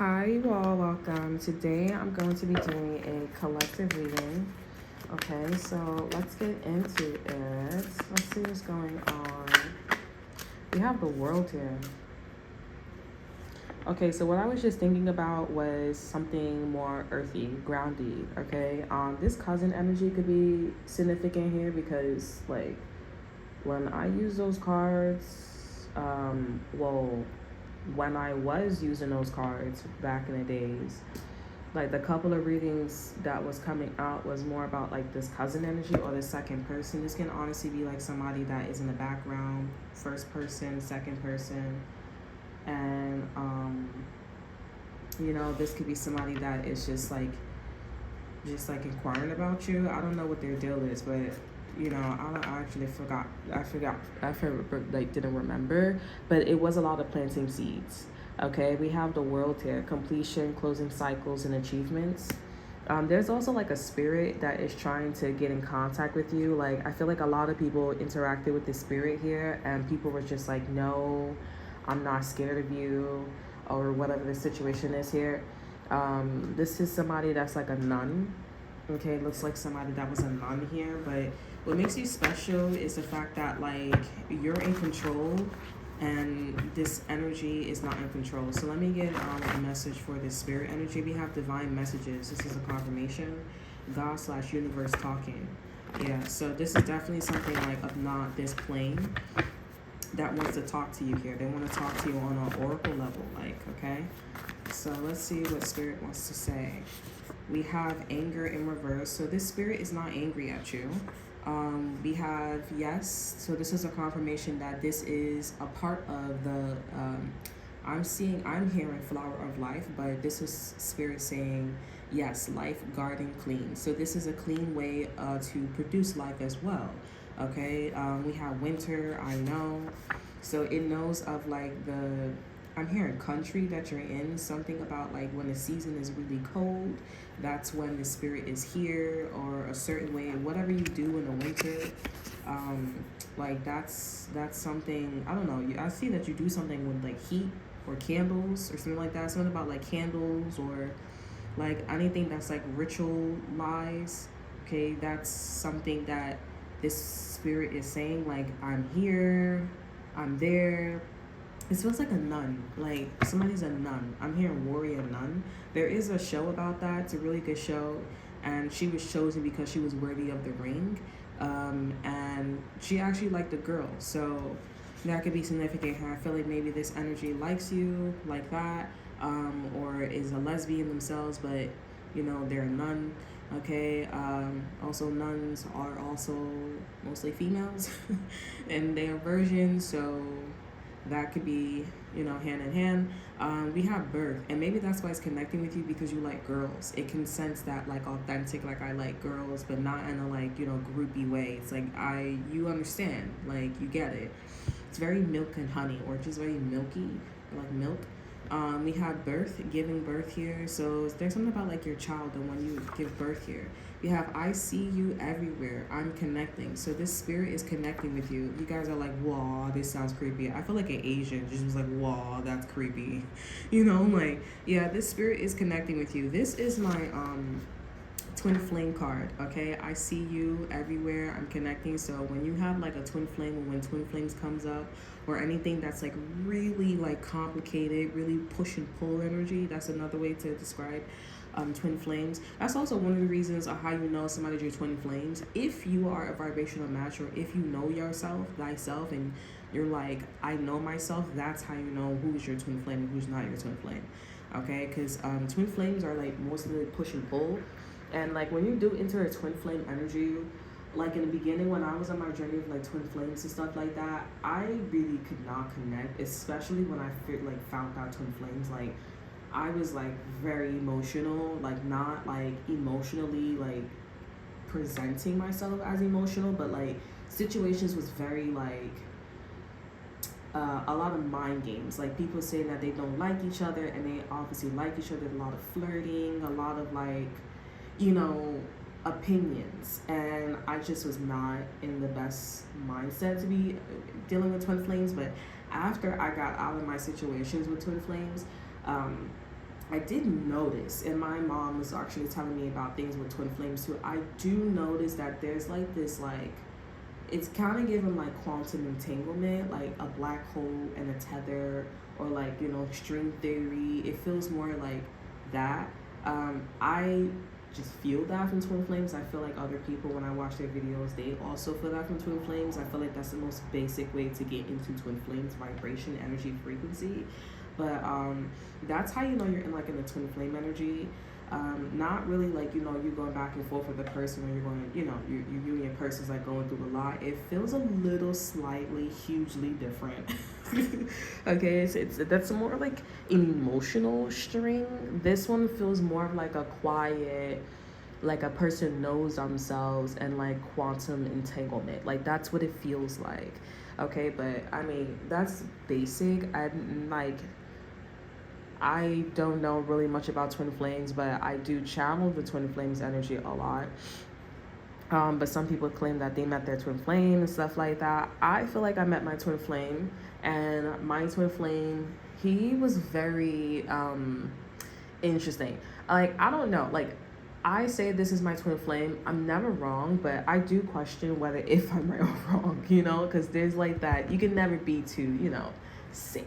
Hi, you all. Welcome. Today I'm going to be doing a collective reading. Okay, so let's get into it. Let's see what's going on. We have the world here. Okay, so what I was just thinking about was something more earthy, groundy. Okay, this cousin energy could be significant here because, like, when I use those cards, when I was using those cards back in the days, like the couple of readings that was coming out was more about like this cousin energy or the second person. This can honestly be like somebody that is in the background, first person, second person, and this could be somebody that is just like inquiring about you. I don't know what their deal is, but I actually forgot. Didn't remember, but it was a lot of planting seeds. Okay, we have the world here: completion, closing cycles, and achievements. There's also like a spirit that is trying to get in contact with you. Like, I feel like a lot of people interacted with the spirit here, and people were just like, "No, I'm not scared of you," or whatever the situation is here. This is somebody that's like a nun. Okay, looks like somebody that was a nun here, but what makes you special is the fact that like you're in control and this energy is not in control. So let me get a message for this spirit energy. We have divine messages. This is a confirmation. God/universe talking. Yeah, so this is definitely something like of not this plane that wants to talk to you here. They want to talk to you on an oracle level, like, okay? So let's see what spirit wants to say. We have anger in reverse. So this spirit is not angry at you. We have yes. So this is a confirmation that this is a part of the, I'm hearing flower of life, but this is spirit saying, yes, life, garden, clean. So this is a clean way to produce life as well. Okay, we have winter, I know. So it knows of like I'm hearing country that you're in, something about like when the season is really cold, that's when the spirit is here, or a certain way, whatever you do in the winter, like that's something, I don't know, I see that you do something with like heat or candles or something like that, something about like candles or like anything that's like ritualized. Okay, that's something that this spirit is saying, like, I'm here, I'm there. It feels like a nun, like somebody's a nun. I'm hearing warrior nun. There is a show about that. It's a really good show, and she was chosen because she was worthy of the ring, and she actually liked the girl, so that could be significant here. I feel like maybe this energy likes you like that, or is a lesbian themselves, but they're a nun. Okay, also nuns are also mostly females in their version, so that could be hand in hand. We have birth, and maybe that's why it's connecting with you, because you like girls. It can sense that like authentic, like I like girls, but not in a like groupie way. It's like you understand, like you get it. It's very milk and honey, or just very milky, like milk. We have birth, giving birth here. So there's something about like your child and when you give birth here. We have I see you everywhere. I'm connecting. So this spirit is connecting with you. You guys are like, wow, this sounds creepy. I feel like an Asian just was like, wow, that's creepy. Like, yeah, this spirit is connecting with you. This is my twin flame card. Okay, I see you everywhere. I'm connecting. So when you have like a twin flame, or when twin flames comes up, or anything that's like really like complicated, really push and pull energy, that's another way to describe twin flames. That's also one of the reasons of how you know somebody's your twin flames. If you are a vibrational match, or if you know thyself, and you're like, I know myself, that's how you know who's your twin flame and who's not your twin flame. Okay, because twin flames are like mostly push and pull. And like when you do enter a twin flame energy, like in the beginning when I was on my journey of like twin flames and stuff like that, I really could not connect, especially when I found out twin flames. Like I was like very emotional, like not like emotionally like presenting myself as emotional, but like situations was very like a lot of mind games, like people saying that they don't like each other and they obviously like each other, a lot of flirting, a lot of like opinions, and I just was not in the best mindset to be dealing with twin flames. But after I got out of my situations with twin flames, I did notice, and my mom was actually telling me about things with twin flames too. I do notice that there's like this, like, it's kind of given like quantum entanglement, like a black hole and a tether, or like, you know, string theory. It feels more like that. I just feel that from twin flames. I feel like other people, when I watch their videos, they also feel that from twin flames. I feel like that's the most basic way to get into twin flames: vibration, energy, frequency. But that's how you know you're in like in the twin flame energy. Not really like, you know, you going back and forth with the person, or you're going, you know, you and your person's like going through a lot. It feels a little slightly hugely different. Okay, it's that's more like an emotional string. This one feels more of like a quiet, like a person knows themselves, and like quantum entanglement. Like that's what it feels like. Okay, but I mean, that's basic. I don't know really much about twin flames, but I do channel the twin flames energy a lot. But some people claim that they met their twin flame and stuff like that. I feel like I met my twin flame, and my twin flame, he was very interesting. Like, I don't know, like, I say this is my twin flame. I'm never wrong, but I do question whether if I'm right or wrong, you know, because there's like that. You can never be too, you know, safe.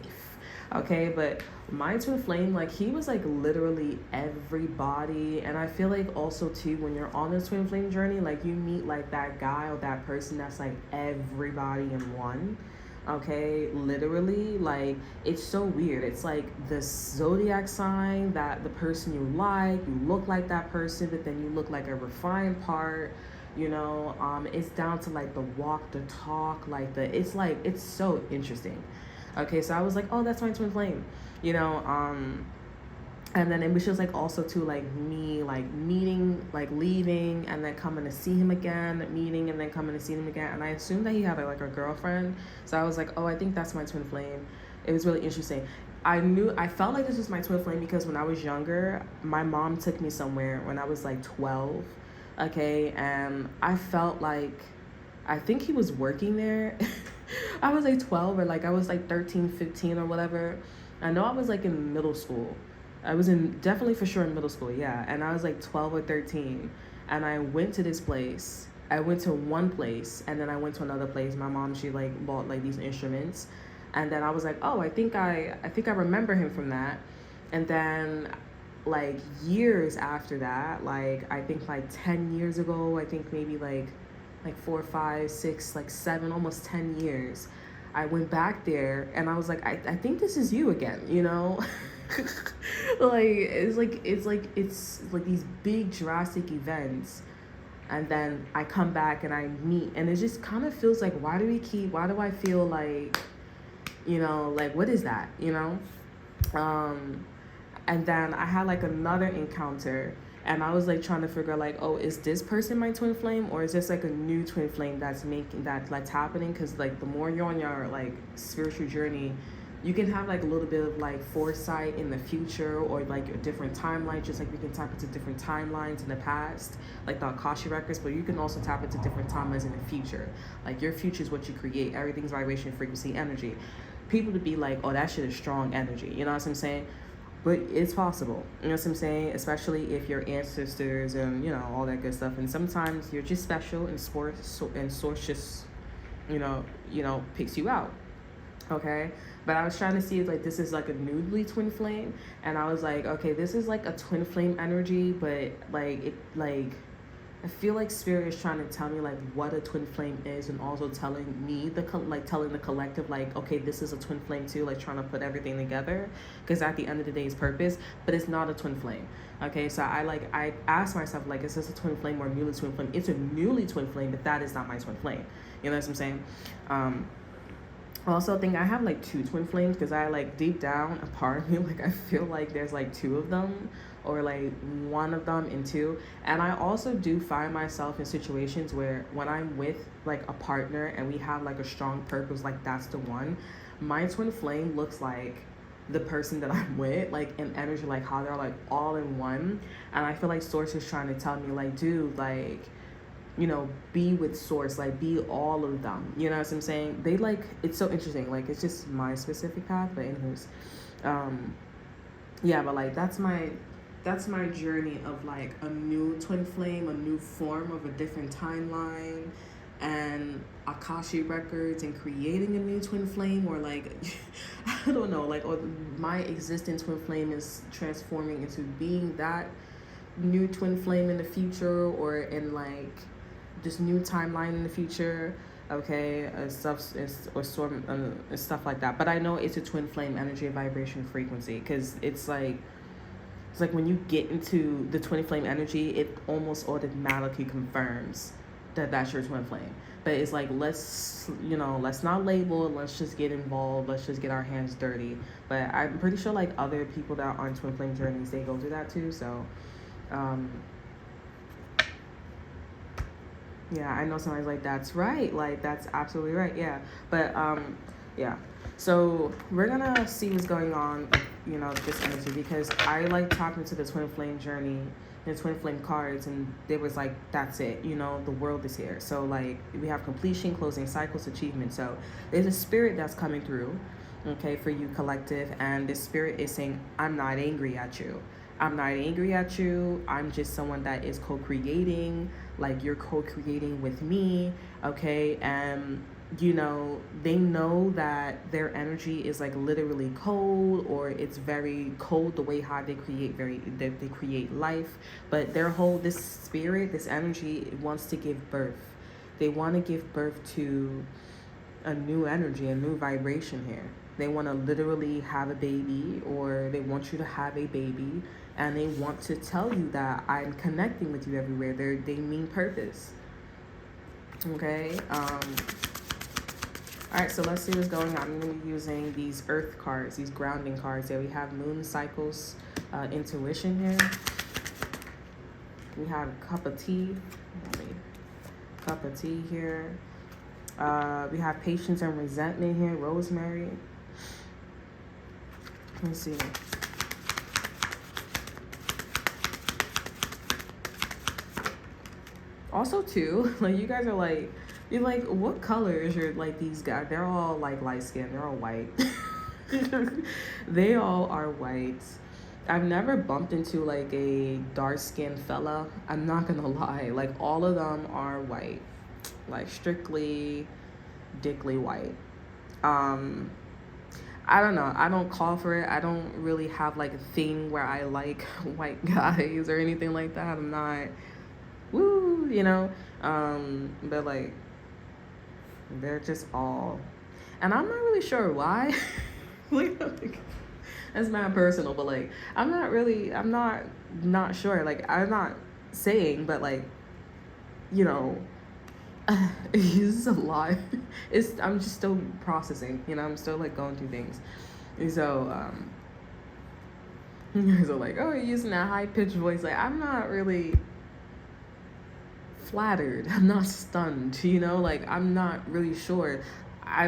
Okay, but my twin flame, like, he was like literally everybody. And I feel like also too, when you're on this twin flame journey, like you meet like that guy or that person that's like everybody in one. Okay, literally, like, it's so weird. It's like the zodiac sign that the person you like, you look like that person, but then you look like a refined part, you know. It's down to like the walk, the talk, like it's so interesting. Okay, so I was like, oh, that's my twin flame, you know. And then it was just like also too, like me like meeting, like leaving, and then coming to see him again, meeting and then coming to see him again. And I assumed that he had like a girlfriend, so I was like, oh, I think that's my twin flame. It was really interesting. I felt like this was my twin flame because when I was younger, my mom took me somewhere when I was like 12. Okay, and I felt like, I think he was working there. I was like 12, or like I was like 13, 15 or whatever. I know I was like in middle school. I was in, definitely for sure in middle school, yeah. And I was like 12 or 13. And I went to this place. I went to one place, and then I went to another place. My mom, she like bought like these instruments. And then I was like, oh, I think I remember him from that. And then like years after that, like I think like 10 years ago, I think maybe like 4, 5, 6, like 7, almost 10 years, I went back there and I was like, I think this is you again, you know. Like it's like these big drastic events, and then I come back and I meet, and it just kind of feels like, why do I feel like, you know, like what is that, you know. And then I had like another encounter, and I was like trying to figure like, oh, is this person my twin flame, or is this like a new twin flame that's happening? Because like the more you're on your like spiritual journey, you can have like a little bit of like foresight in the future, or like a different timeline, just like we can tap into different timelines in the past, like the Akasha records, but you can also tap into different timelines in the future. Like your future is what you create. Everything's vibration, frequency, energy. People to be like, oh, that shit is strong energy, you know what I'm saying? But it's possible, you know what I'm saying? Especially if your ancestors and, you know, all that good stuff. And sometimes you're just special, and source just, you know, picks you out. Okay, but I was trying to see if like this is like a newly twin flame, and I was like, okay, this is like a twin flame energy, but like it, like I feel like spirit is trying to tell me like what a twin flame is, and also telling me telling the collective like, okay, this is a twin flame too, like trying to put everything together, because at the end of the day it's purpose, but it's not a twin flame. Okay, so I asked myself like, is this a twin flame or a newly twin flame? It's a newly twin flame, but that is not my twin flame. You know what I'm saying? I also think I have like 2 twin flames, because I like deep down a part of me, like I feel like there's like 2 of them, or like 1 of them in 2. And I also do find myself in situations where when I'm with like a partner and we have like a strong purpose, like that's the one, my twin flame looks like the person that I'm with, like in energy, like how they're like all in one. And I feel like source is trying to tell me like, dude, like, you know, be with source, like be all of them, you know what I'm saying? They like, it's so interesting, like it's just my specific path, but anyways, yeah, but like that's my journey of like a new twin flame, a new form of a different timeline, and Akashi records, and creating a new twin flame, or like I don't know, like, or my existing twin flame is transforming into being that new twin flame in the future, or in like this new timeline in the future. Okay, or sort of stuff like that. But I know it's a twin flame energy, vibration, frequency, because it's like when you get into the twin flame energy, it almost automatically confirms that that's your twin flame. But it's like, let's not label, let's just get involved, let's just get our hands dirty. But I'm pretty sure like other people that are on twin flame journeys, they go through that too. So yeah, I know somebody's like, that's right, like that's absolutely right. Yeah. But yeah. So we're gonna see what's going on, this energy, because I like talking to the twin flame journey, the twin flame cards, and they was like, that's it, the world is here. So like we have completion, closing cycles, achievement. So there's a spirit that's coming through, okay, for you, collective, and this spirit is saying, I'm not angry at you. I'm not angry at you. I'm just someone that is co-creating, like you're co-creating with me, okay? And they know that their energy is like literally cold, or it's very cold the way how they create life. But this spirit, this energy wants to give birth. They want to give birth to a new energy, a new vibration here. They want to literally have a baby, or they want you to have a baby, and they want to tell you that I'm connecting with you everywhere. They mean purpose. Okay. All right, so let's see what's going on. I'm going to be using these earth cards, these grounding cards. There we have moon cycles, intuition here. We have cup of tea. Cup of tea here. We have patience and resentment here, rosemary. Let's see. Also, too, like you guys are like, you're like, what color is your, like these guys? They're all like light skinned. They're all white. They all are white. I've never bumped into like a dark skinned fella. I'm not gonna lie. Like all of them are white, like strictly, dickly white. I don't know. I don't call for it. I don't really have like a thing where I like white guys or anything like that. I'm not, woo, but like they're just all, and I'm not really sure why. Like, that's not personal, but like I'm not sure. Like I'm not saying, but like it's a lot. I'm just still processing. I'm still like going through things. So so like, oh, you're using that high pitched voice. Like I'm not really flattered. I'm not stunned. Like I'm not really sure. I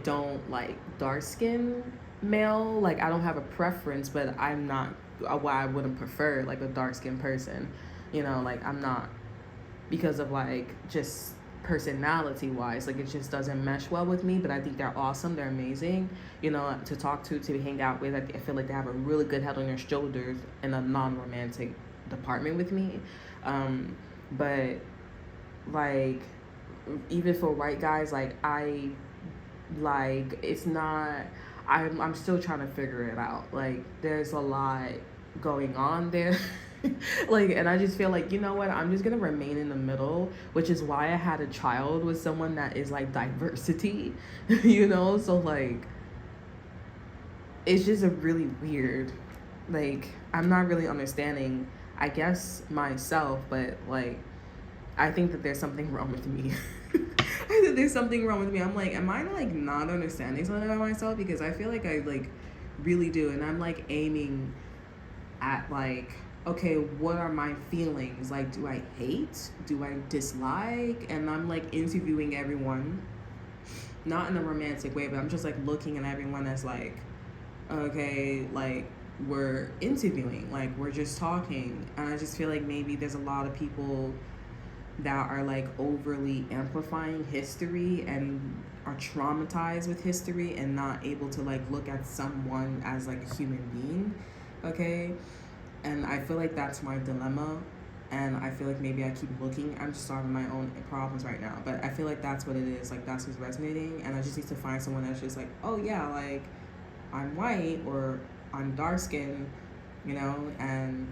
don't like dark skin male. Like I don't have a preference, but I'm not why I wouldn't prefer like a dark skinned person. Like I'm not, because of like just personality wise, like it just doesn't mesh well with me. But I think they're awesome, they're amazing, to talk to hang out with. I feel like they have a really good head on their shoulders in a non-romantic department with me. But like even for white guys, like it's not, I'm still trying to figure it out. Like there's a lot going on there. Like, and I just feel like, you know what, I'm just gonna remain in the middle, which is why I had a child with someone that is like diversity. So like it's just a really weird, like I'm not really understanding, I guess, myself, but like I think that there's something wrong with me. I think there's something wrong with me. I'm like, am I like not understanding something about myself? Because I feel like I like really do, and I'm like aiming at like, okay, what are my feelings? Like, do I hate? Do I dislike? And I'm like interviewing everyone, not in a romantic way, but I'm just like looking at everyone as like, okay, like we're interviewing, like we're just talking. And I just feel like maybe there's a lot of people that are like overly amplifying history and are traumatized with history and not able to like look at someone as like a human being. Okay, and I feel like that's my dilemma. And I feel like maybe I keep looking. I'm just solving my own problems right now, but I feel like that's what it is. Like that's what's resonating, and I just need to find someone that's just like, oh yeah, like I'm white or I'm dark skinned, you know. And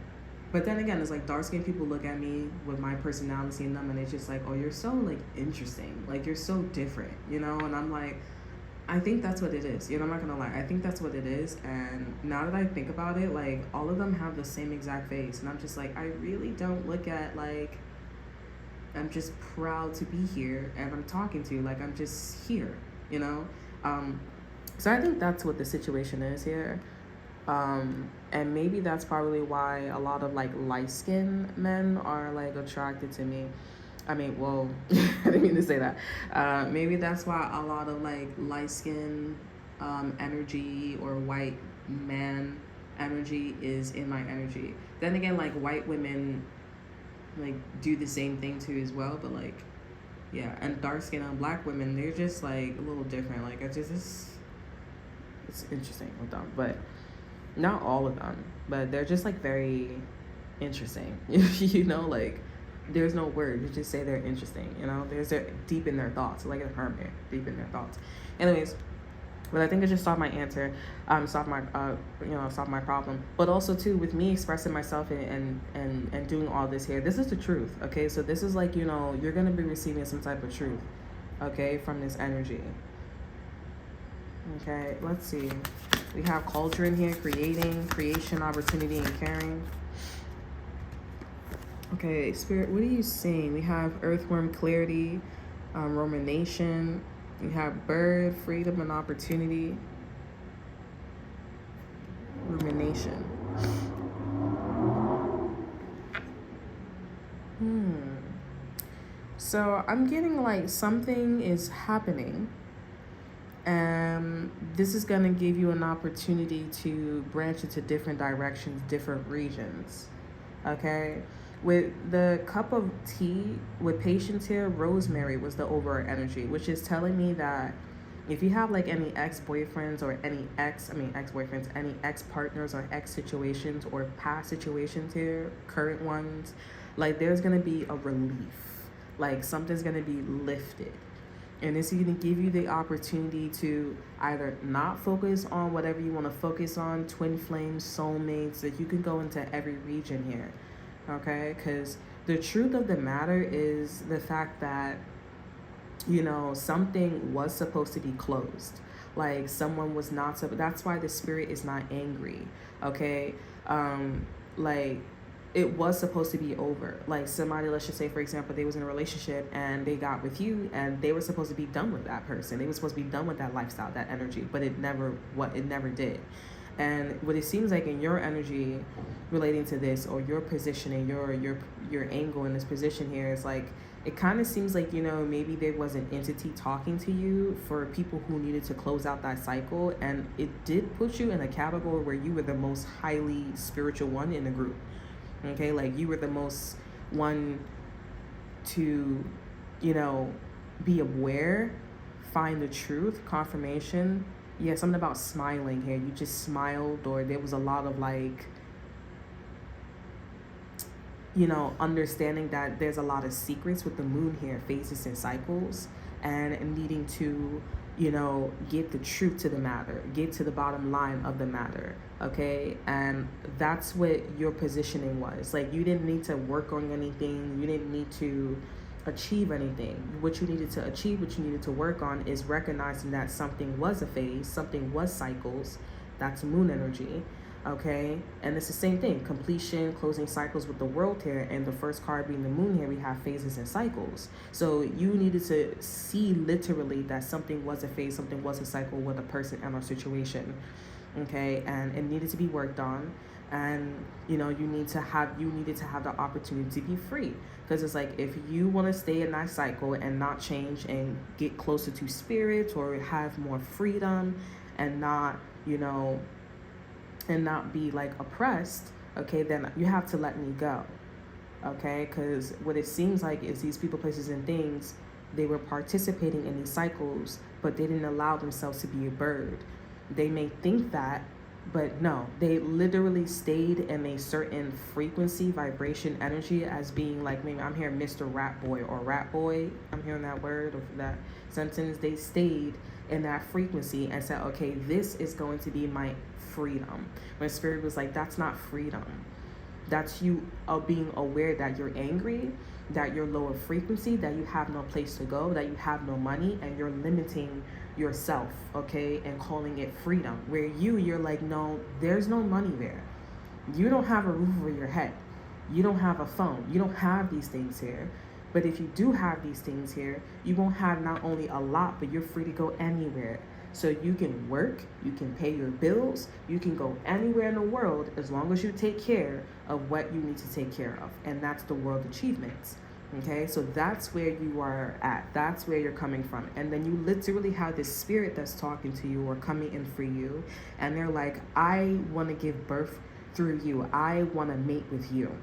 but then again, it's like dark skinned people look at me with my personality in them, and it's just like, oh, you're so like interesting, like you're so different, you know. And I'm like, I think that's what it is. You know, I'm not gonna lie. I think that's what it is. And now that I think about it, like all of them have the same exact face, and I'm just like, I really don't look at like I'm just proud to be here and I'm talking to you like I'm just here, you know. So I think that's what the situation is here. And maybe that's probably why a lot of like light skinned men are like attracted to me. I mean, well, I didn't mean to say that. Maybe that's why a lot of like light skin energy or white man energy is in my energy. Then again, like white women like do the same thing too as well, but like yeah, and dark skin and black women, they're just like a little different. Like it's interesting with them, but not all of them, but they're just like very interesting. You know, like there's no word, you just say they're interesting, you know. They're deep in their thoughts, like a hermit, deep in their thoughts. Anyways, but I think it just solved my answer, solved my solved my problem. But also too, with me expressing myself and doing all this here, this is the truth. Okay, so this is like, you know, you're gonna be receiving some type of truth, okay, from this energy. Okay, let's see. We have culture in here, creation, opportunity, and caring. Okay, Spirit, what are you seeing? We have earthworm, clarity, rumination. We have bird, freedom, and opportunity. Rumination. So I'm getting like something is happening. And this is going to give you an opportunity to branch into different directions, different regions. Okay? With the cup of tea, with patience here, rosemary was the over energy, which is telling me that if you have like any ex-boyfriends or any ex-boyfriends, any ex-partners or ex-situations or past situations here, current ones, like there's going to be a relief. Like something's going to be lifted. And this is going to give you the opportunity to either not focus on whatever you want to focus on, twin flames, soulmates, that you can go into every region here, okay? Because the truth of the matter is the fact that, you know, something was supposed to be closed. Like someone was not, that's why the spirit is not angry, okay? Like it was supposed to be over. Like somebody, let's just say for example, they was in a relationship and they got with you and they were supposed to be done with that person. They were supposed to be done with that lifestyle, that energy, but it never did. And what it seems like in your energy relating to this, or your positioning, your angle in this position here, is like it kind of seems like, you know, maybe there was an entity talking to you for people who needed to close out that cycle, and it did put you in a category where you were the most highly spiritual one in the group. Okay, like you were the most one to, you know, be aware, find the truth, confirmation. Yeah, something about smiling here. You just smiled, or there was a lot of like, you know, understanding that there's a lot of secrets with the moon here, phases and cycles, and needing to, you know, get the truth to the matter, get to the bottom line of the matter, okay? And that's what your positioning was. Like you didn't need to work on anything, you didn't need to achieve anything. What you needed to achieve, what you needed to work on is recognizing that something was a phase, something was cycles. That's moon energy, okay? And it's the same thing, completion, closing cycles with the world here, and the first card being the moon here, we have phases and cycles. So you needed to see literally that something was a phase, something was a cycle with a person and or situation, okay? And it needed to be worked on. And you know, you needed to have the opportunity to be free, because it's like if you want to stay in that cycle and not change and get closer to spirit or have more freedom and not, you know, and not be like oppressed, okay, then you have to let me go. okay? Because what it seems like is these people, places, and things, they were participating in these cycles, but they didn't allow themselves to be a bird. They may think that, but no, they literally stayed in a certain frequency, vibration, energy, as being like, maybe I'm hearing Mr. Rat Boy or Rat Boy. I'm hearing that word or that sentence. They stayed in that frequency and said, okay, this is going to be my freedom. When Spirit was like, that's not freedom. That's you being aware that you're angry, that you're lower frequency, that you have no place to go, that you have no money, and you're limiting yourself, okay, and calling it freedom. Where you're like, no, there's no money there. You don't have a roof over your head. You don't have a phone. You don't have these things here. But if you do have these things here, you won't have not only a lot, but you're free to go anywhere. So you can work, you can pay your bills, you can go anywhere in the world as long as you take care of what you need to take care of. And that's the world achievements. Okay, so that's where you are at. That's where you're coming from. And then you literally have this spirit that's talking to you or coming in for you. And they're like, I want to give birth through you. I want to mate with you.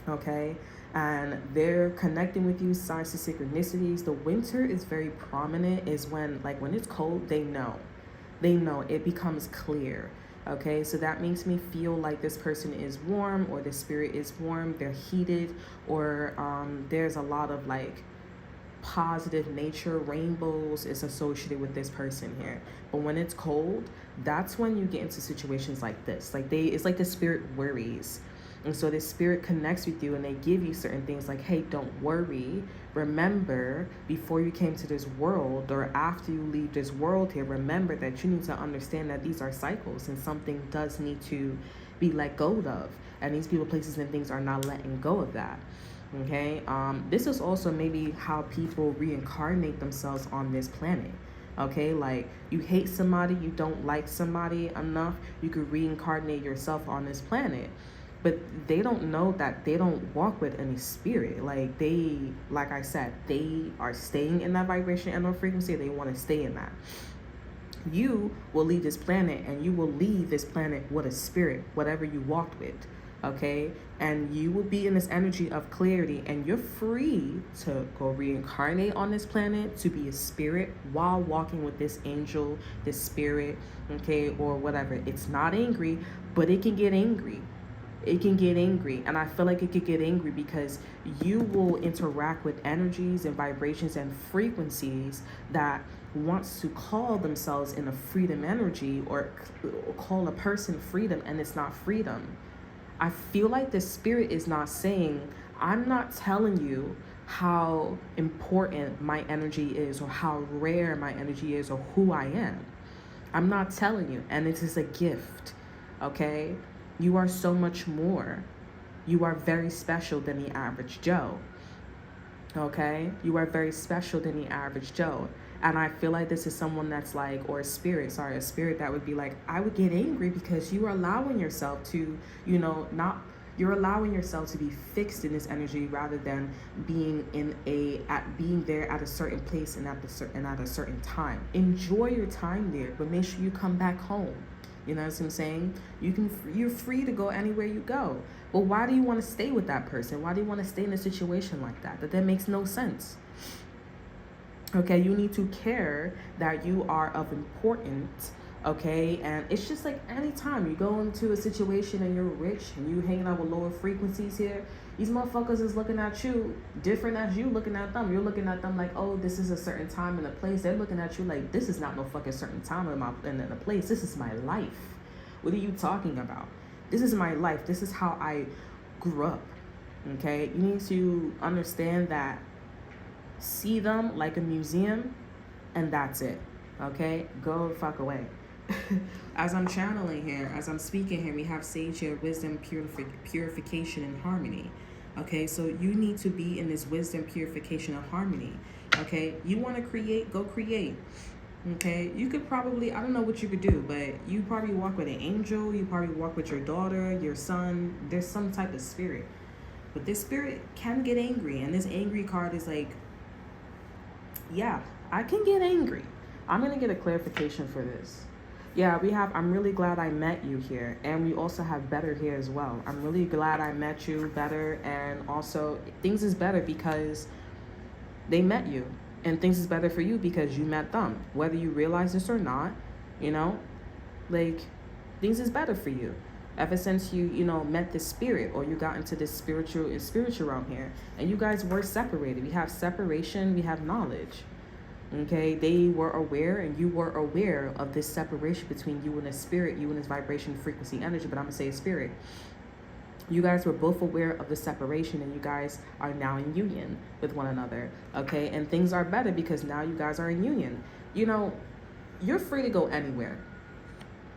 Okay, and they're connecting with you, signs to synchronicities. The winter is very prominent, is when, like, when it's cold, they know it becomes clear. Okay, so that makes me feel like this person is warm, or the spirit is warm, they're heated, or there's a lot of like positive nature, rainbows is associated with this person here. But when it's cold, that's when you get into situations like this. Like it's like the spirit worries. And so this spirit connects with you and they give you certain things like, hey, don't worry. Remember, before you came to this world, or after you leave this world here, remember that you need to understand that these are cycles and something does need to be let go of. And these people, places, and things are not letting go of that. Okay, this is also maybe how people reincarnate themselves on this planet. Okay, like you hate somebody, you don't like somebody enough, you could reincarnate yourself on this planet. But they don't know that they don't walk with any spirit. Like like I said, they are staying in that vibration and or frequency. They want to stay in that. You will leave this planet and you will leave this planet with a spirit, whatever you walked with. Okay, and you will be in this energy of clarity, and you're free to go reincarnate on this planet to be a spirit while walking with this angel, this spirit, okay, or whatever. It's not angry, but it can get angry. It can get angry, and I feel like it could get angry because you will interact with energies and vibrations and frequencies that wants to call themselves in a freedom energy, or call a person freedom, and it's not freedom. I feel like the spirit is not saying, I'm not telling you how important my energy is, or how rare my energy is, or who I am. I'm not telling you, and it is a gift, okay? You are so much more. You are very special than the average Joe. Okay? You are very special than the average Joe. And I feel like this is someone that's like, or a spirit that would be like, I would get angry because you are allowing yourself to, you're allowing yourself to be fixed in this energy rather than being being there at a certain place and at a certain time. Enjoy your time there, but make sure you come back home. You know what I'm saying? You're free to go anywhere you go. But why do you want to stay with that person? Why do you want to stay in a situation like that? That makes no sense. Okay, you need to care that you are of importance. Okay, and it's just like anytime you go into a situation and you're rich and you hanging out with lower frequencies here, these motherfuckers is looking at you different as you looking at them. You're looking at them like, oh, this is a certain time and a place. They're looking at you like, this is not no fucking certain time in a place. This is my life. What are you talking about? This is my life. This is how I grew up. Okay, you need to understand that. See them like a museum, and that's it. Okay, go the fuck away. As I'm channeling here, as I'm speaking here, we have sage here, wisdom, purification, and harmony. Okay, so you need to be in this wisdom, purification, and harmony. Okay, you want to create, go create. Okay, you could probably, I don't know what you could do, but you probably walk with an angel, you probably walk with your daughter, your son. There's some type of spirit. But this spirit can get angry, and this angry card is like, yeah, I can get angry. I'm going to get a clarification for this. Yeah, we have. I'm really glad I met you here. And we also have better here as well. I'm really glad I met you better. And also, things is better because they met you. And things is better for you because you met them. Whether you realize this or not, you know, like, things is better for you. Ever since you met this spirit, or you got into this spiritual realm here, and you guys were separated. We have separation, we have knowledge. Okay, they were aware and you were aware of this separation between you and the spirit, you and this vibration, frequency, energy, but I'm gonna say spirit. You guys were both aware of the separation, and you guys are now in union with one another. Okay, and things are better because now you guys are in union. You're free to go anywhere.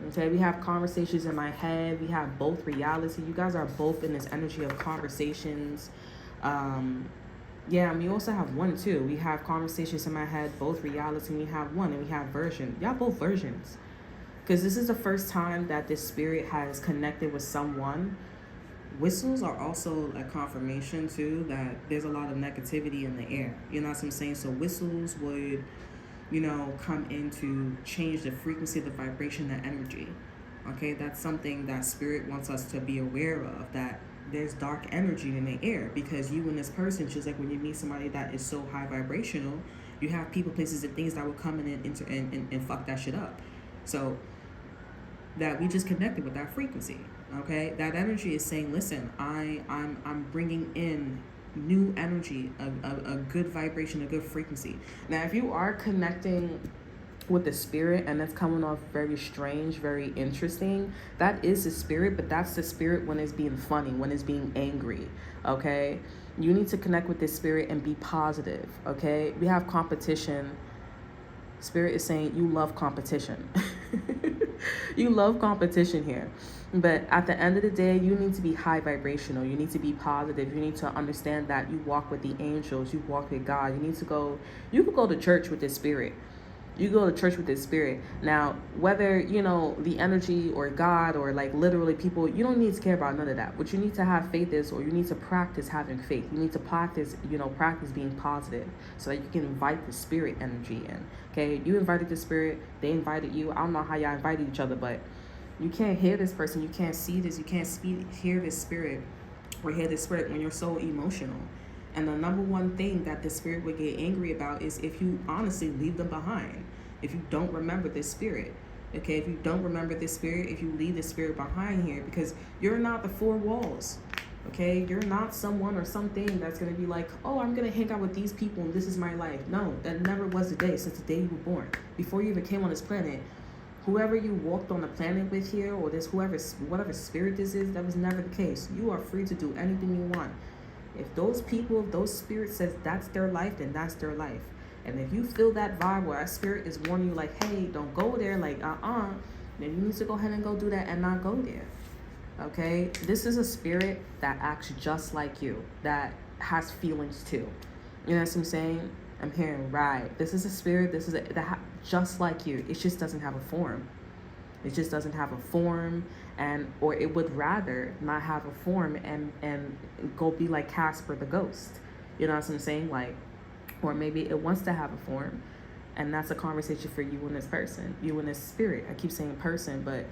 Okay, we have conversations in my head. We have both reality. You guys are both in this energy of conversations. Yeah, and we also have one too. We have conversations in my head, both reality. We have one, and we have version. Y'all both versions, because this is the first time that this spirit has connected with someone. Whistles are also a confirmation too that there's a lot of negativity in the air. You know what I'm saying? So whistles would, come in to change the frequency, the vibration, the energy. Okay, that's something that spirit wants us to be aware of, that there's dark energy in the air, because you and this person, just like when you meet somebody that is so high vibrational, you have people, places, and things that will come in and fuck that shit up. So that we just connected with that frequency. Okay, that energy is saying, listen, I'm bringing in new energy, a good vibration, a good frequency. Now, if you are connecting with the spirit and that's coming off very strange, very interesting, that is the spirit, but that's the spirit when it's being funny, when it's being angry. Okay, you need to connect with this spirit and be positive. Okay, we have competition. Spirit is saying you love competition. You love competition here. But at the end of the day, you need to be high vibrational. You need to be positive. You need to understand that you walk with the angels. You walk with God. You could go to church with this spirit. You go to church with this spirit. Now, whether, the energy or God or like literally people, you don't need to care about none of that. What you need to have faith is, or you need to practice having faith. You need to practice being positive so that you can invite the spirit energy in. Okay, you invited the spirit, they invited you. I don't know how y'all invited each other, but you can't hear this person, you can't see this, you can't hear this spirit or hear this spirit when you're so emotional. And the number one thing that the spirit would get angry about is if you honestly leave them behind. If you don't remember this spirit. Okay, if you don't remember this spirit, if you leave this spirit behind here, because you're not the four walls. Okay, you're not someone or something that's going to be like, oh, I'm going to hang out with these people and this is my life. No, that never was the day since the day you were born. Before you even came on this planet, whoever you walked on the planet with here, or whatever spirit this is, that was never the case. You are free to do anything you want. If those people, if those spirits says that's their life, then that's their life. And if you feel that vibe where that spirit is warning you like, hey, don't go there, like, then you need to go ahead and go do that and not go there. Okay? This is a spirit that acts just like you, that has feelings too. You know what I'm saying? I'm hearing, right. This is a spirit, just like you. It just doesn't have a form. It just doesn't have a form, or it would rather not have a form and go be like Casper the ghost. You know what I'm saying? Like, or maybe it wants to have a form, and that's a conversation for you and this person, you and this spirit. I keep saying person, but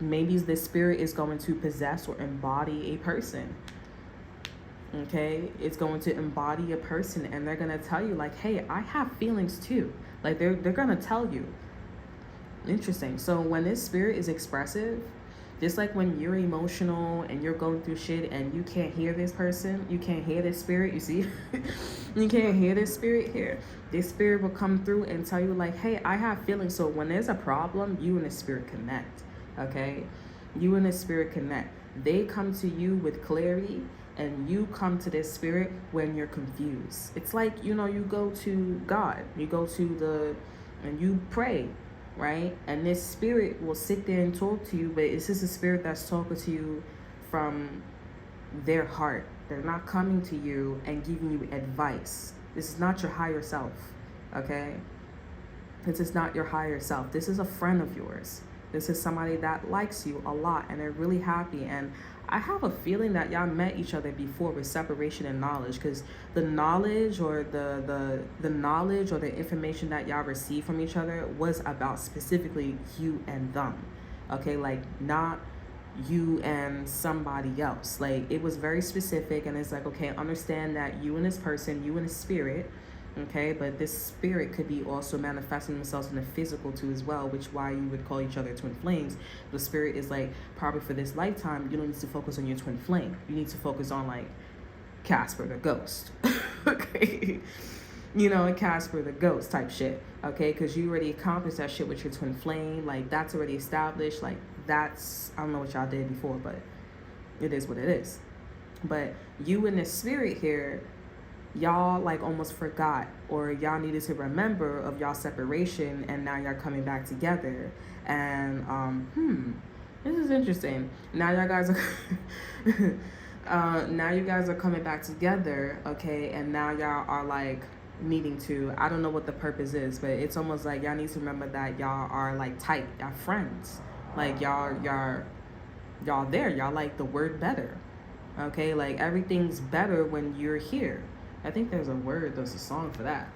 maybe this spirit is going to possess or embody a person. Okay, it's going to embody a person, and they're gonna tell you like, hey, I have feelings too. Like they're gonna tell you. Interesting. So when this spirit is expressive, just like when you're emotional and you're going through shit and you can't hear this person, you can't hear this spirit, you see? You can't hear this spirit here. This spirit will come through and tell you like, hey, I have feelings. So when there's a problem, you and the spirit connect. Okay? You and the spirit connect. They come to you with clarity, and you come to this spirit when you're confused. It's like, you go to God, and you pray, right? And this spirit will sit there and talk to you, but it's just a spirit that's talking to you from their heart. They're not coming to you and giving you advice. This is not your higher self, okay? This is not your higher self. This is a friend of yours. This is somebody that likes you a lot and they're really happy. And I have a feeling that y'all met each other before with separation and knowledge, because the knowledge or the knowledge or the information that y'all received from each other was about specifically you and them. Okay, like not you and somebody else. Like it was very specific, and it's like, okay, understand that you and this person, you and a spirit, okay, but this spirit could be also manifesting themselves in the physical too as well, which why you would call each other twin flames. The spirit is like, probably for this lifetime you don't need to focus on your twin flame, you need to focus on like Casper the ghost. Okay, you know, and Casper the ghost type shit, okay, because you already accomplished that shit with your twin flame. Like that's already established. Like that's, I don't know what y'all did before, but it is what it is. But you and the spirit here, y'all like almost forgot, or y'all needed to remember of y'all separation, and now y'all coming back together. And this is interesting. Now y'all guys are now you guys are coming back together, okay, and now y'all are like needing to, I don't know what the purpose is, but it's almost like y'all need to remember that y'all are like tight, y'all friends, like y'all there, y'all like the word better, okay, like everything's better when you're here. I think there's a song for that.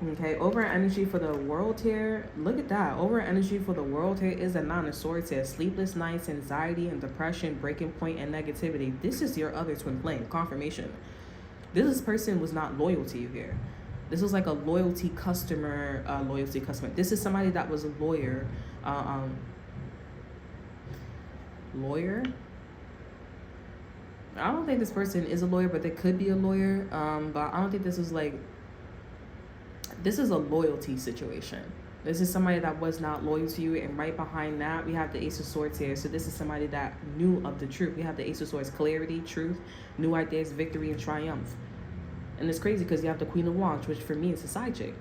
Okay, over energy for the world here. Look at that. Over energy for the world here is a Nine of Swords here. Sleepless nights, anxiety and depression, breaking point and negativity. This is your other twin flame. Confirmation. This person was not loyal to you here. This was like a loyalty customer. This is somebody that was a lawyer. Lawyer? I don't think this person is a lawyer, but they could be a lawyer. But I don't think this is like, this is a loyalty situation. This is somebody that was not loyal to you. And right behind that, we have the Ace of Swords here. So this is somebody that knew of the truth. We have the Ace of Swords, clarity, truth, new ideas, victory, and triumph. And it's crazy because you have the Queen of Wands, which for me is a side chick.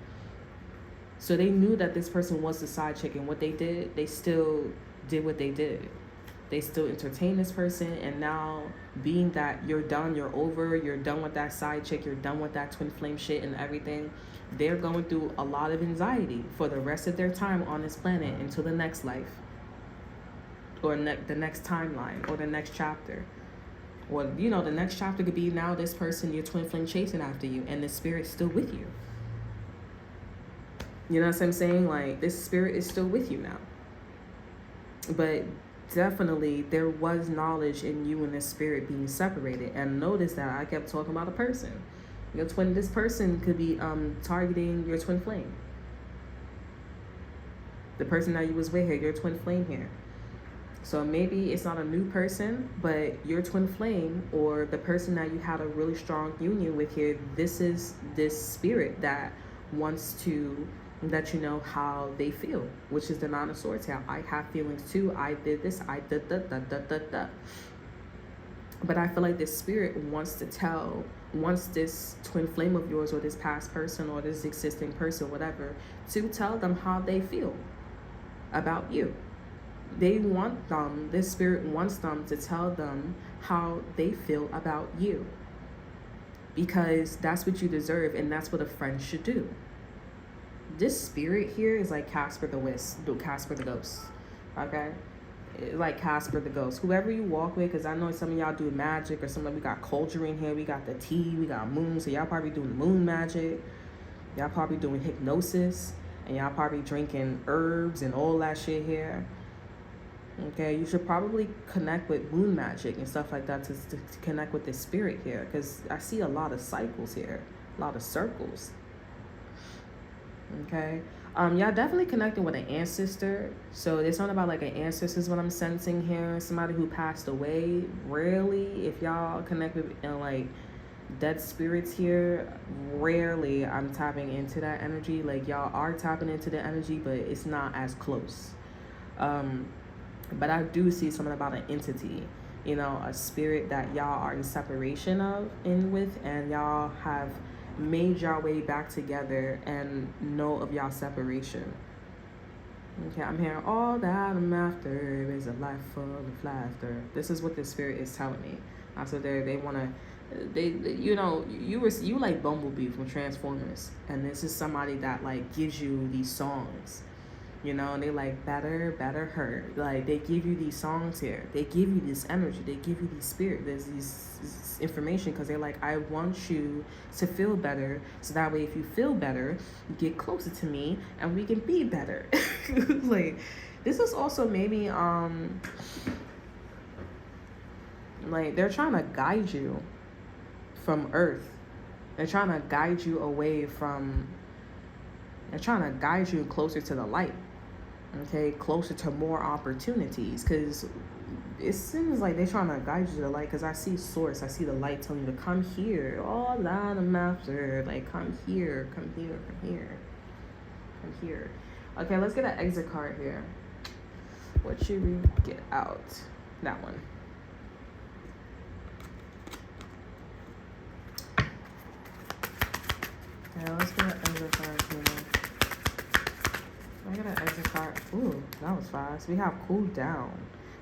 So they knew that this person was the side chick, and what they did, they still did what they did. They still entertain this person, and now being that you're done, you're over, you're done with that side chick, you're done with that twin flame shit and everything, they're going through a lot of anxiety for the rest of their time on this planet until the next life, or the next timeline, or the next chapter. Or, you know, the next chapter could be now this person, your twin flame, chasing after you, and the spirit's still with you. You know what I'm saying? Like, this spirit is still with you now. But definitely there was knowledge in you and the spirit being separated. And notice that I kept talking about a person. Your twin, this person could be targeting your twin flame. The person that you was with here, your twin flame here. So maybe it's not a new person, but your twin flame, or the person that you had a really strong union with here, this is this spirit that wants to let you know how they feel, which is the Nine of Swords here. I have feelings too. I did this. I did that. But I feel like this spirit wants this twin flame of yours, or this past person, or this existing person, whatever, to tell them how they feel about you. They want them, this spirit wants them to tell them how they feel about you, because that's what you deserve, and that's what a friend should do. This spirit here is like Casper the ghost, okay? Like Casper the ghost. Whoever you walk with, because I know some of y'all do magic, or some of we got conjuring here, we got the tea, we got moon, so y'all probably doing moon magic, y'all probably doing hypnosis, and y'all probably drinking herbs and all that shit here. Okay, you should probably connect with moon magic and stuff like that to connect with this spirit here, because I see a lot of cycles here, a lot of circles. Okay, y'all definitely connecting with an ancestor. So it's not about like an ancestor is what I'm sensing here. Somebody who passed away. Rarely, if y'all connect with like dead spirits here, rarely I'm tapping into that energy. Like y'all are tapping into the energy, but it's not as close. But I do see something about an entity, you know, a spirit that y'all are in separation with, and y'all have made y'all way back together and know of y'all separation. Okay, I'm hearing all that I'm after is a life full of laughter. This is what the spirit is telling me. So they want to, you know, you like Bumblebee from Transformers, and this is somebody that like gives you these songs. you know, and they like better, better, her. Like they give you these songs here, they give you this energy, they give you these spirit, there's these information, because they're like, I want you to feel better, so that way if you feel better, you get closer to me and we can be better. Like this is also maybe like they're trying to guide you from earth. They're trying to guide you away from, they're trying to guide you closer to the light, okay, closer to more opportunities, because it seems like they're trying to guide you to the light, because I see source, I see the light telling you to come here, all that I'm after, like come here, come here, come here, come here. Okay, let's get an exit card here. What should we get out? That one. Yeah, let's get an exit card here. I got an exit card. Ooh, that was fast. We have cool down.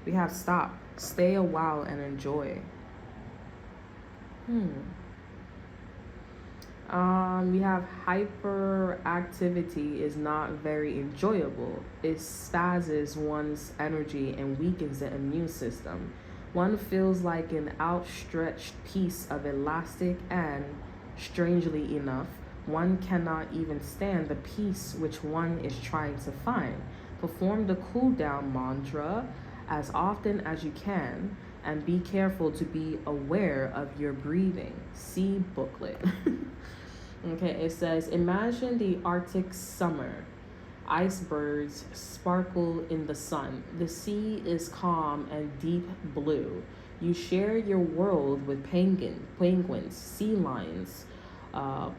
We have stop, stay a while and enjoy. We have hyperactivity is not very enjoyable. It spazzes one's energy and weakens the immune system. One feels like an outstretched piece of elastic, and strangely enough, one cannot even stand the peace which one is trying to find. Perform the cool down mantra as often as you can, and be careful to be aware of your breathing. See booklet. Okay, it says, imagine the Arctic summer. Icebergs sparkle in the sun. The sea is calm and deep blue. You share your world with penguins, sea lions,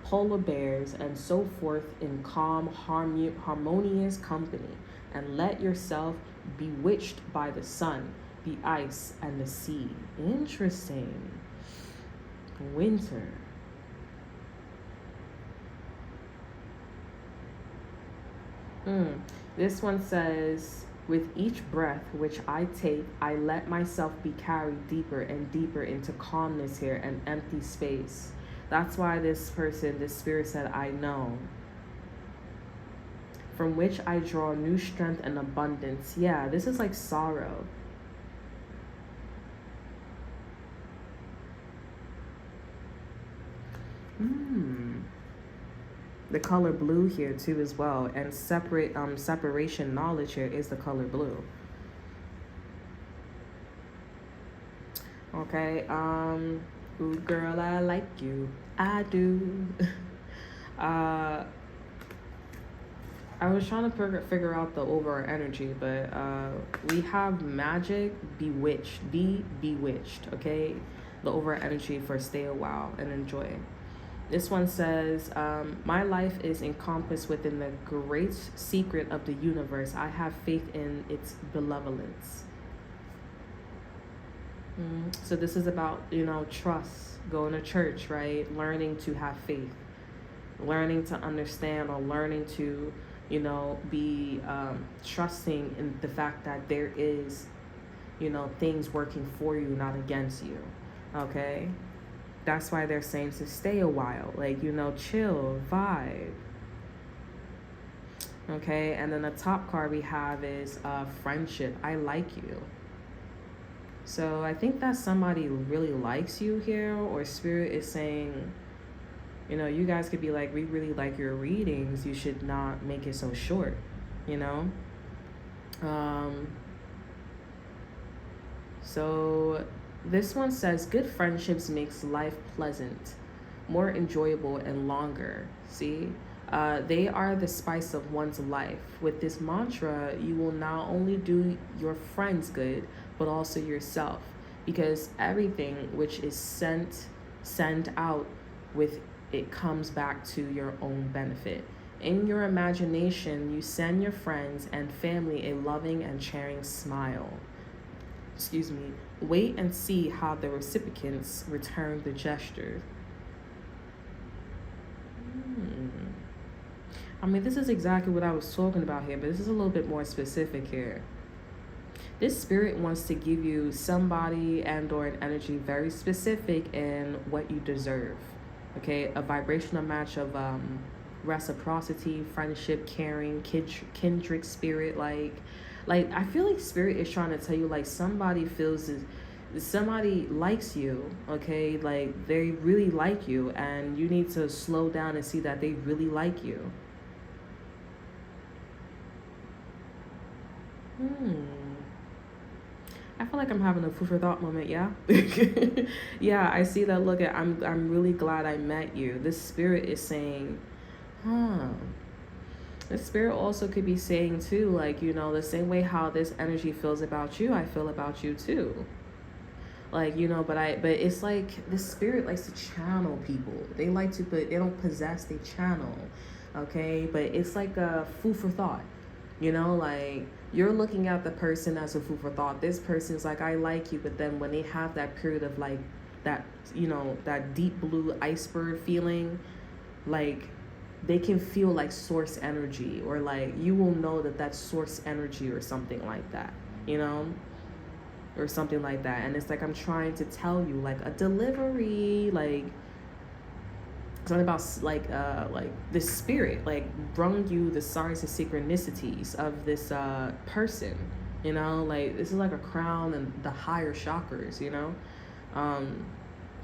polar bears, and so forth in calm, harmonious company, and let yourself be bewitched by the sun, the ice, and the sea. Interesting. Winter. This one says, with each breath which I take, I let myself be carried deeper and deeper into calmness here and empty space. That's why this person, this spirit said, I know. From which I draw new strength and abundance. Yeah, this is like sorrow. The color blue here too as well, and separation knowledge here is the color blue. Okay, ooh girl, I like you, I do. I was trying to figure out the overall energy, but we have magic, bewitched, be bewitched, okay? The overall energy for stay a while and enjoy. This one says, my life is encompassed within the great secret of the universe. I have faith in its benevolence. So this is about, trust, going to church, right? Learning to have faith, learning to understand, or learning to, be trusting in the fact that there is, things working for you, not against you, okay? That's why they're saying to stay a while, like, chill, vibe. Okay, and then the top card we have is friendship. I like you. So I think that somebody really likes you here, or spirit is saying, you guys could be like, we really like your readings. You should not make it so short, So this one says, good friendships makes life pleasant, more enjoyable, and longer. See, they are the spice of one's life. With this mantra, you will not only do your friends good, but also yourself, because everything which is sent out with it comes back to your own benefit. In your imagination, you send your friends and family a loving and caring smile. Wait and see how the recipients return the gesture. I mean, this is exactly what I was talking about here, but this is a little bit more specific here. This spirit wants to give you somebody and or an energy very specific in what you deserve. Okay, a vibrational match of reciprocity, friendship, caring, kindred spirit. Like I feel like spirit is trying to tell you, like, somebody feels this, somebody likes you, okay? Like they really like you, and you need to slow down and see that they really like you. I feel like I'm having a food for thought moment, yeah. Yeah, I see that. Look at, I'm really glad I met you. This spirit is saying, huh. The spirit also could be saying too, like, you know, the same way how this energy feels about you, I feel about you too. Like, you know, but it's like the spirit likes to channel people. They like to, but they don't possess, they channel. Okay, but it's like a food for thought. You know, like you're looking at the person as a food for thought. This person's like, I like you, but then when they have that period of like that, you know, that deep blue iceberg feeling, like they can feel like source energy, or like you will know that that's source energy or something like that, you know, or something like that. And it's like, I'm trying to tell you, like a delivery, like something about like this spirit like brung you the signs and synchronicities of this person, you know, like this is like a crown and the higher chakras, you know. Something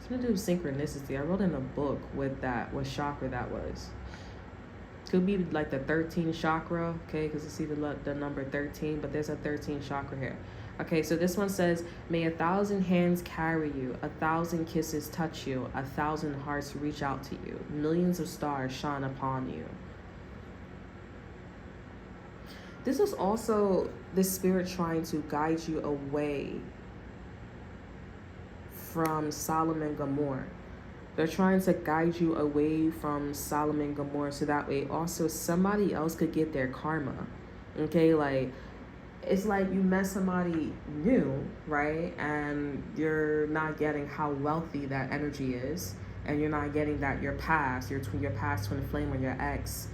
to do with synchronicity. I wrote in a book with that, what chakra that was. Could be like the 13th chakra, okay, because you see the number 13, but there's a 13th chakra here. Okay, so this one says, may 1,000 hands carry you, 1,000 kisses touch you, 1,000 hearts reach out to you, millions of stars shine upon you. This is also the spirit trying to guide you away from Sodom and Gomorrah. They're trying to guide you away from Sodom and Gomorrah, so that way also somebody else could get their karma. Okay, like it's like you met somebody new, right? And you're not getting how wealthy that energy is, and you're not getting that your past twin flame or your ex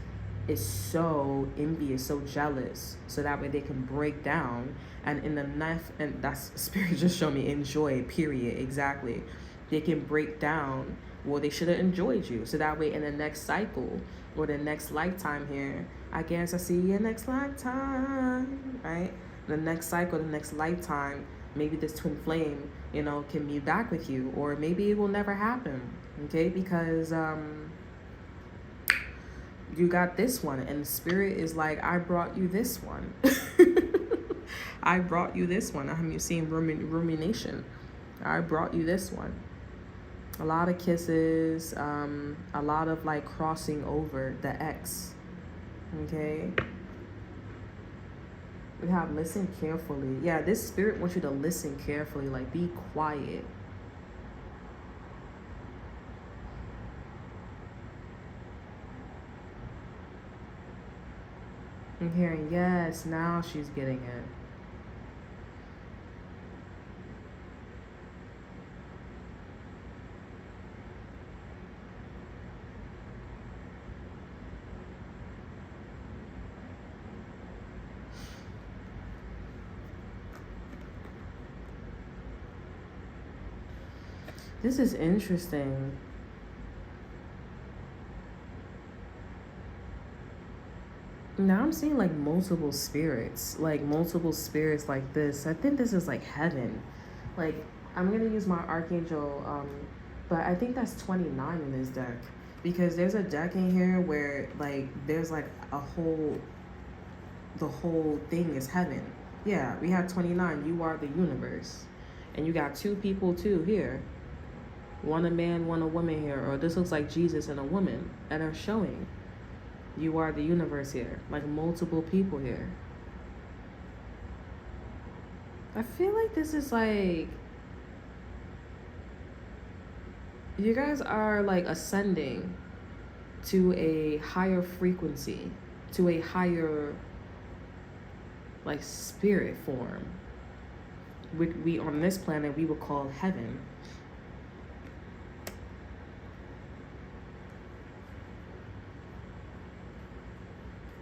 is so envious, so jealous, so that way they can break down. And in the next, and that's spirit just show me enjoy, period, exactly. They can break down, well, they should have enjoyed you, so that way in the next cycle or the next lifetime here, I guess I see you next lifetime, right? The next cycle, the next lifetime, maybe this twin flame, you know, can be back with you, or maybe it will never happen, okay? Because you got this one, and spirit is like, I brought you this one. I brought you this one. I'm seeing rumination. I brought you this one. A lot of kisses, a lot of like crossing over the X, okay? We have listen carefully. Yeah, this spirit wants you to listen carefully, like be quiet. I'm hearing, yes, now she's getting it. This is interesting. Now I'm seeing like multiple spirits like this. I think this is like heaven. Like I'm gonna use my archangel, but I think that's 29 in this deck, because there's a deck in here where like there's like the whole thing is heaven. Yeah, we have 29. You are the universe, and you got two people too here. One a man, one a woman here, or this looks like Jesus and a woman, and they're showing you are the universe here, like multiple people here. I feel like this is like you guys are like ascending to a higher frequency, to a higher like spirit form. We on this planet we would call heaven.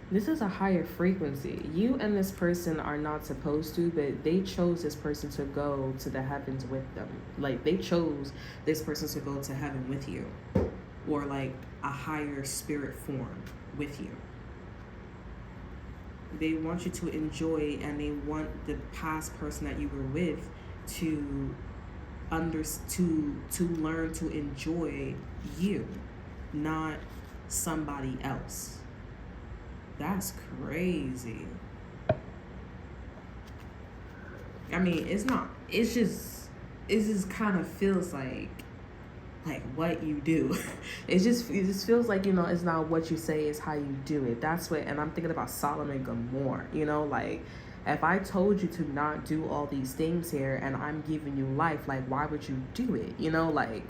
This is a higher frequency. You and this person are not supposed to, but they chose this person to go to the heavens with them. Like they chose this person to go to heaven with you. or like a higher spirit form with you. They want you to enjoy, and they want the past person that you were with to to learn to enjoy you, not somebody else. That's crazy. I mean, it's not. It's just. It just kind of feels like what you do. It just feels like, it's not what you say, it's how you do it. That's what. And I'm thinking about Sodom and Gomorrah. Like, if I told you to not do all these things here, and I'm giving you life, like, why would you do it? Like,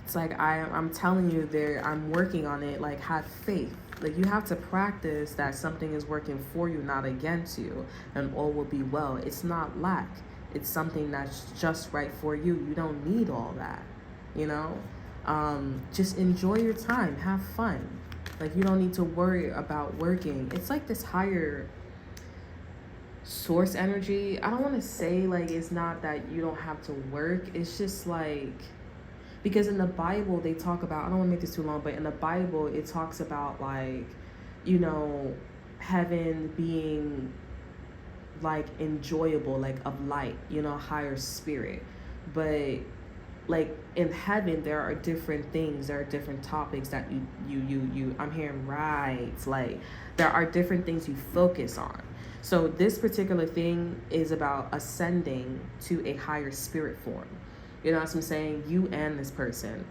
it's like I'm telling you there. I'm working on it. Like, have faith. Like, you have to practice that something is working for you, not against you, and all will be well. It's not lack. It's something that's just right for you. You don't need all that, just enjoy your time, have fun. Like, you don't need to worry about working. It's like this higher source energy. I don't want to say like it's not that you don't have to work. It's just like, because in the Bible they talk about, I don't want to make this too long, but in the Bible it talks about like, heaven being like enjoyable, like of light, higher spirit. But like in heaven there are different things, there are different topics that you I'm hearing, right? Like, there are different things you focus on. So this particular thing is about ascending to a higher spirit form. You know what I'm saying? You and this person.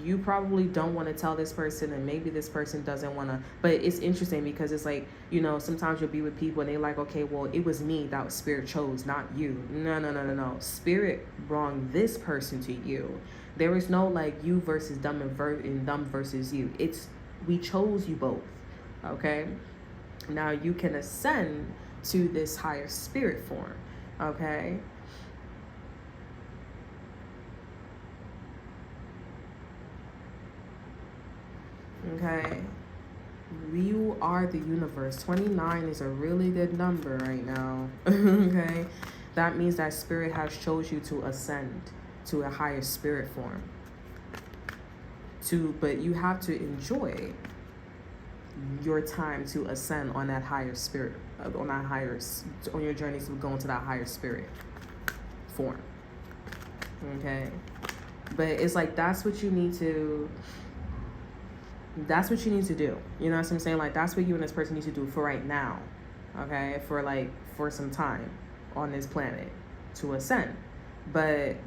You probably don't want to tell this person, and maybe this person doesn't want to, but it's interesting because it's like, sometimes you'll be with people and they're like, okay, well, it was me that spirit chose, not you. No. Spirit brought this person to you. There is no like you versus them and them versus you. It's, we chose you both. Okay. Now you can ascend to this higher spirit form. Okay. Okay, you are the universe. 29 is a really good number right now. Okay, that means that spirit has chose you to ascend to a higher spirit form. But you have to enjoy your time to ascend on that higher spirit, on your journey to go into that higher spirit form. Okay, but it's like that's what you need to do. You know what I'm saying? Like, that's what you and this person need to do for right now. Okay, for some time on this planet to ascend. But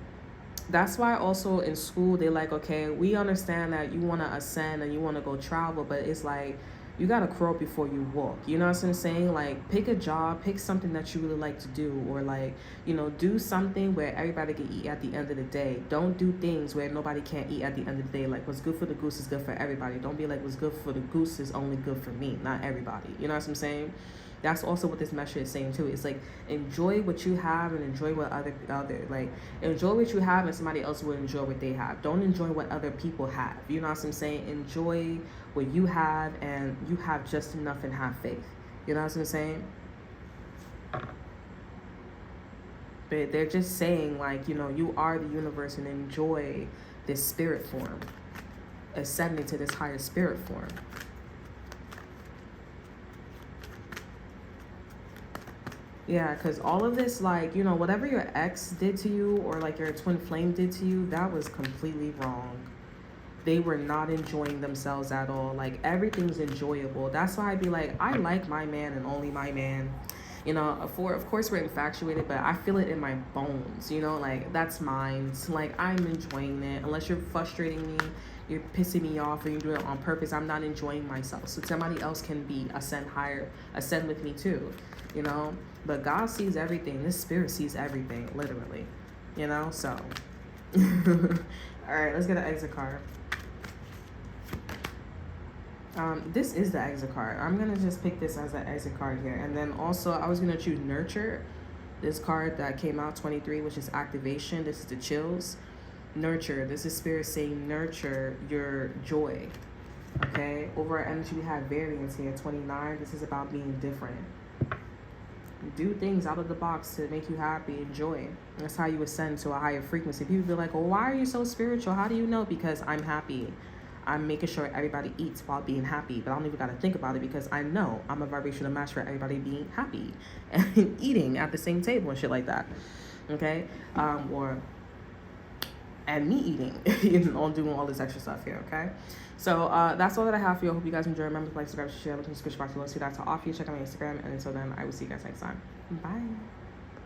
that's why also in school they're like, okay, we understand that you want to ascend and you want to go travel, but it's like you got to crawl before you walk. You know what I'm saying? Like, pick a job, pick something that you really like to do, or like, do something where everybody can eat at the end of the day. Don't do things where nobody can't eat at the end of the day. Like, what's good for the goose is good for everybody. Don't be like, what's good for the goose is only good for me, not everybody. You know what I'm saying? That's also what this message is saying too. It's like, enjoy what you have and enjoy what other like, enjoy what you have and somebody else will enjoy what they have. Don't enjoy what other people have. You know what I'm saying? Enjoy what you have, and you have just enough, and have faith. You know what I'm saying? But they're just saying like, you are the universe, and enjoy this spirit form, ascending to this higher spirit form. Yeah, because all of this, like, whatever your ex did to you, or like your twin flame did to you, that was completely wrong. They were not enjoying themselves at all. Like, everything's enjoyable. That's why I'd be like, I like my man and only my man. Of course we're infatuated, but I feel it in my bones, like, that's mine. Like, I'm enjoying it. Unless you're frustrating me, you're pissing me off, or you're doing it on purpose, I'm not enjoying myself. So somebody else can ascend higher, ascend with me too, But God sees everything. This spirit sees everything, literally, so. All right, let's get an exit card. This is the exit card. I'm gonna just pick this as an exit card here, and then also I was gonna choose nurture, this card that came out 23, which is activation. This is the chills. Nurture, this is spirit saying nurture your joy. Okay, over our energy we have variance here. 29, this is about being different. Do things out of the box to make you happy and joy. That's how you ascend to a higher frequency. People be like, well, why are you so spiritual? How do you know? Because I'm happy. I'm making sure everybody eats while being happy, but I don't even got to think about it because I know I'm a vibrational match for everybody being happy and eating at the same table and shit like that. Okay? And me eating, doing all this extra stuff here, okay? So that's all that I have for you. I hope you guys enjoy. Remember to like, subscribe, share, listen to Squish Box. If you want to see that to off you, check out my Instagram. And until then, I will see you guys next time. Bye.